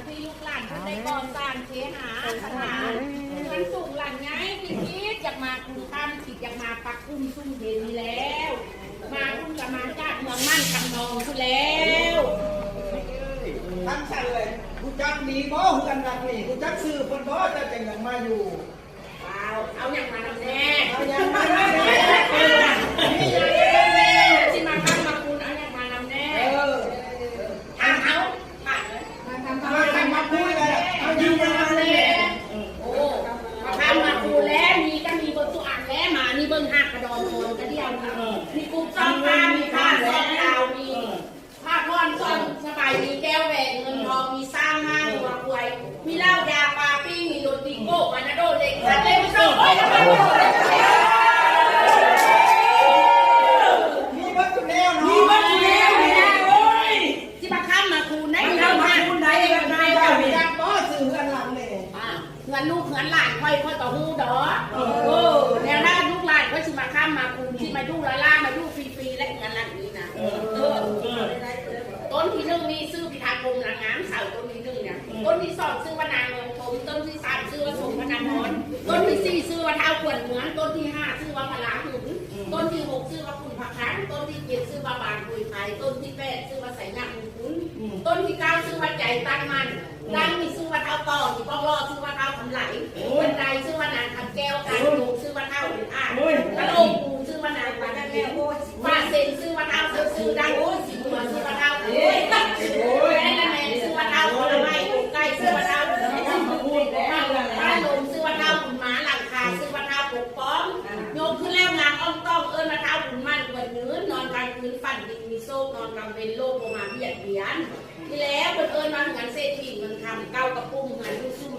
ที่ลูกหลานในก่อนสร้างเสียหาขนาดเงินสูงหลังไงพี่คิดอยากมาคุณข้ามคิดอยากมาปักกุ้มซุ่มเห็นแล้วมาคุณกับมาจากเมืองมั่นคำนองคุณแล้วทั้งชั้นเลยกูจักดีบ่กันรักนี่กูจักซื้อคนบ่จะแต่งกันมาอยู่เอาอย่างมาทำแน่เอาอย่างมาทำแน่ที่มาทำมาคุณเอาอย่างมาทำแน่ทำเอาผ่านเลยมาคุยกันเอาอย่างมาทำแน่โอ้มาทำมาคูแล้วมีก็มีบนตัวอ่านแล้วมานี่เบิ้งหักกระดองโอนกระเดียวมีกุ้งซ้อมปลามีผ้าซ้อมดาวมีผ้าพรซ้อมสบายมีแก้วแหวนเงินทองมีสร้างห้างหัวควยมีเหล้ายาปลาปิ้งมีโรตีโก้ปานาโดเด็กทะเลไม่ต้องโอ้ยทำไมมีบัตรแล้วเนาะมีบัตรแล้วโอ้ยที่มาข้ามมาคูได้มีเรามาคูได้ยังไงได้จักบ่ซื้อกันหลังเลยเงินลูกเงินหลานค่อยต่อหูดอแนวหน้าลูกหลานก็ชิมาข้ามมาคูที่มาดูละล่ามาดูฟรีๆและเงินหลังนี้นะต้นที่หนึ่งนี่ซื้อพิธาคมนางงามเสาต้นที่หนึ่งเนี่ยต้นที่สองซื้อว่านางเมืองชมต้นที่สามซื้อว่าสมพนามอนต้นที่สี่ซื้อว่าเท้าขวดเหมือนต้นที่ห้าซื้อว่าพลาหุนต้นที่หกซื้อว่าคุณพักคันต้นที่เจ็ดซื้อว่าบานคุยไผ่ต้นที่แปดซื้อว่าใส่หน้ามุนคุ้นต้นที่เก้าซื้อว่าใจตั้งมันตั้งมีซื้อว่าเท้าต่อที่ป้องรอซื้อว่าเท้าทำไหลบันไดซื้อว่านางทำแก้วการลูกซื้อว่าเท้าเป็นอ่างกระโหลกปูซื้อว่านางปลาแก้วว่าเซนซื้อว่าเท้าซื้อดังสีหัวซื้อว่าเท้าแม่แม่ซื้อว่าเท้าคนละไม้ไก่ซื้อว่าเท้าบ้านลมซื้อว่าเท้าขุนม้าหลังคาซื้อว่าเท้าปกป้องโยกขึ้นแล้วงานอ้อมต้องเอิญมาเท้าขุนมันกวนเนื้อนอนกลางคืนฝันดินมีโซ่นอนกลางเวรโลกมาเบียดเบียนที่แล้วเอิญมาถึงงานเศรษฐีมันทำเก้ากระปุ้งงานลูกสู้